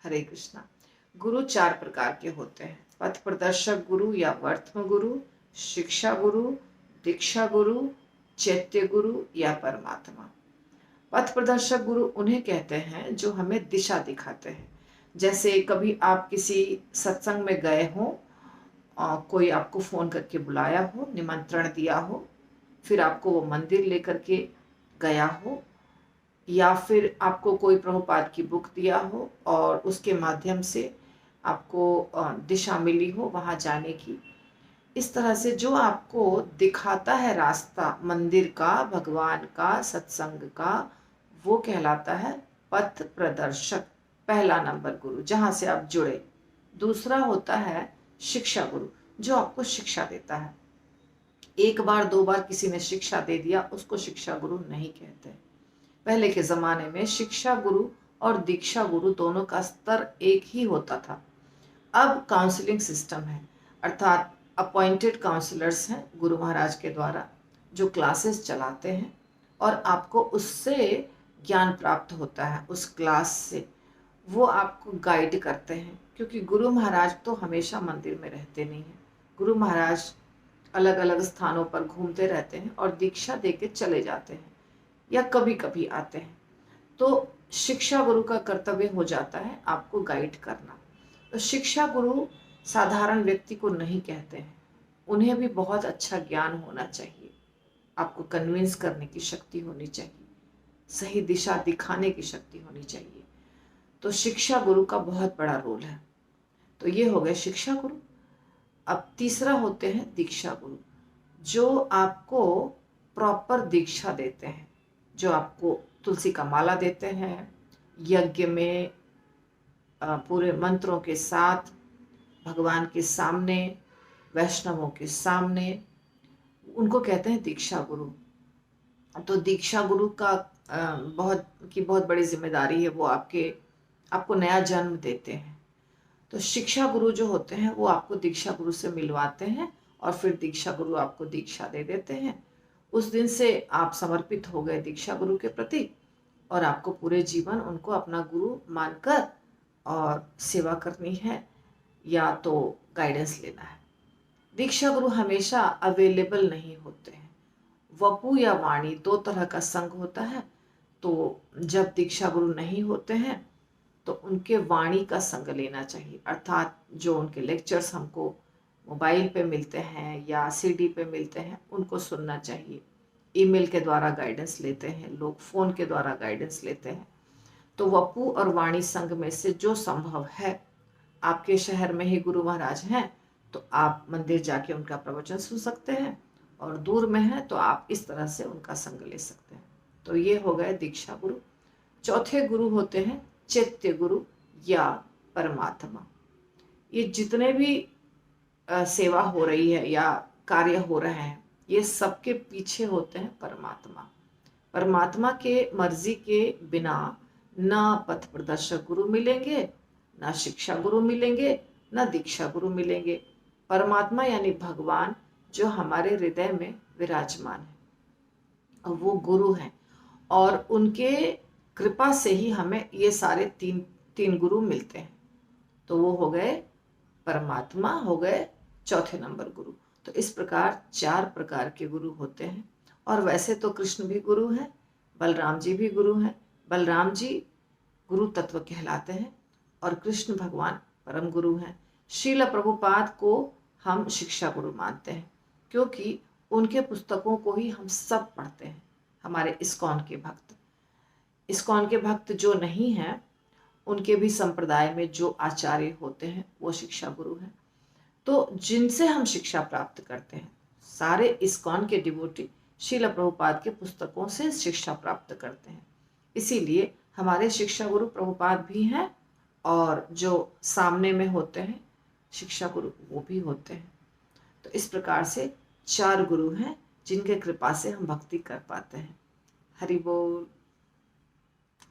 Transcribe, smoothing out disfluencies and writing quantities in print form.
हरे कृष्णा। गुरु चार प्रकार के होते हैं: पथ प्रदर्शक गुरु या वर्त्म गुरु, शिक्षा गुरु, दीक्षा गुरु, चैत्य गुरु या परमात्मा। पथ प्रदर्शक गुरु उन्हें कहते हैं जो हमें दिशा दिखाते हैं। जैसे कभी आप किसी सत्संग में गए हो, कोई आपको फोन करके बुलाया हो, निमंत्रण दिया हो, फिर आपको वो मंदिर लेकर के गया हो, या फिर आपको कोई प्रभुपाद की बुक दिया हो और उसके माध्यम से आपको दिशा मिली हो वहाँ जाने की। इस तरह से जो आपको दिखाता है रास्ता मंदिर का, भगवान का, सत्संग का, वो कहलाता है पथ प्रदर्शक, पहला नंबर गुरु, जहाँ से आप जुड़े। दूसरा होता है शिक्षा गुरु, जो आपको शिक्षा देता है। एक बार दो बार किसी ने शिक्षा दे दिया, उसको शिक्षा गुरु नहीं कहते। पहले के जमाने में शिक्षा गुरु और दीक्षा गुरु दोनों का स्तर एक ही होता था। अब काउंसलिंग सिस्टम है, अर्थात अपॉइंटेड काउंसलर्स हैं गुरु महाराज के द्वारा, जो क्लासेस चलाते हैं और आपको उससे ज्ञान प्राप्त होता है। उस क्लास से वो आपको गाइड करते हैं, क्योंकि गुरु महाराज तो हमेशा मंदिर में रहते नहीं हैं। गुरु महाराज अलग अलग स्थानों पर घूमते रहते हैं और दीक्षा देके चले जाते हैं, या कभी कभी आते हैं। तो शिक्षा गुरु का कर्तव्य हो जाता है आपको गाइड करना। तो शिक्षा गुरु साधारण व्यक्ति को नहीं कहते हैं, उन्हें भी बहुत अच्छा ज्ञान होना चाहिए, आपको कन्विंस करने की शक्ति होनी चाहिए, सही दिशा दिखाने की शक्ति होनी चाहिए। तो शिक्षा गुरु का बहुत बड़ा रोल है। तो ये हो गए शिक्षा गुरु। अब तीसरा होते हैं दीक्षा गुरु, जो आपको प्रॉपर दीक्षा देते हैं, जो आपको तुलसी का माला देते हैं, यज्ञ में पूरे मंत्रों के साथ, भगवान के सामने, वैष्णवों के सामने, उनको कहते हैं दीक्षा गुरु। तो दीक्षा गुरु का बहुत बड़ी जिम्मेदारी है, वो आपको नया जन्म देते हैं। तो शिक्षा गुरु जो होते हैं वो आपको दीक्षा गुरु से मिलवाते हैं और फिर दीक्षा गुरु आपको दीक्षा दे देते हैं। उस दिन से आप समर्पित हो गए दीक्षा गुरु के प्रति, और आपको पूरे जीवन उनको अपना गुरु मानकर और सेवा करनी है या तो गाइडेंस लेना है। दीक्षा गुरु हमेशा अवेलेबल नहीं होते हैं। वपु या वाणी दो तरह का संग होता है। तो जब दीक्षा गुरु नहीं होते हैं तो उनके वाणी का संग लेना चाहिए, अर्थात जो उनके लेक्चर्स हमको मोबाइल पे मिलते हैं या सीडी पे मिलते हैं उनको सुनना चाहिए। ईमेल के द्वारा गाइडेंस लेते हैं लोग, फोन के द्वारा गाइडेंस लेते हैं। तो वपु और वाणी संग में से जो संभव है, आपके शहर में ही गुरु महाराज हैं तो आप मंदिर जाके उनका प्रवचन सुन सकते हैं, और दूर में है तो आप इस तरह से उनका संग ले सकते हैं। तो ये हो गए दीक्षा गुरु। चौथे गुरु होते हैं चैत्य गुरु या परमात्मा। ये जितने भी सेवा हो रही है या कार्य हो रहे हैं, ये सबके पीछे होते हैं परमात्मा। परमात्मा के मर्जी के बिना ना पथ प्रदर्शक गुरु मिलेंगे, ना शिक्षा गुरु मिलेंगे, ना दीक्षा गुरु मिलेंगे। परमात्मा यानी भगवान जो हमारे हृदय में विराजमान है, वो गुरु हैं, और उनके कृपा से ही हमें ये सारे तीन गुरु मिलते हैं। तो वो हो गए परमात्मा, हो गए चौथे नंबर गुरु। तो इस प्रकार चार प्रकार के गुरु होते हैं। और वैसे तो कृष्ण भी गुरु हैं, बलराम जी भी गुरु हैं। बलराम जी गुरु तत्व कहलाते हैं और कृष्ण भगवान परम गुरु हैं। श्रील प्रभुपाद को हम शिक्षा गुरु मानते हैं, क्योंकि उनके पुस्तकों को ही हम सब पढ़ते हैं। हमारे इस्कॉन के भक्त जो नहीं हैं, उनके भी संप्रदाय में जो आचार्य होते हैं वो शिक्षा गुरु हैं। तो जिनसे हम शिक्षा प्राप्त करते हैं, सारे इस्कॉन के डिवोटी श्रील प्रभुपाद के पुस्तकों से शिक्षा प्राप्त करते हैं। इसीलिए हमारे शिक्षा गुरु प्रभुपाद भी हैं, और जो सामने में होते हैं शिक्षा गुरु वो भी होते हैं। तो इस प्रकार से चार गुरु हैं जिनके कृपा से हम भक्ति कर पाते हैं। हरि बोल।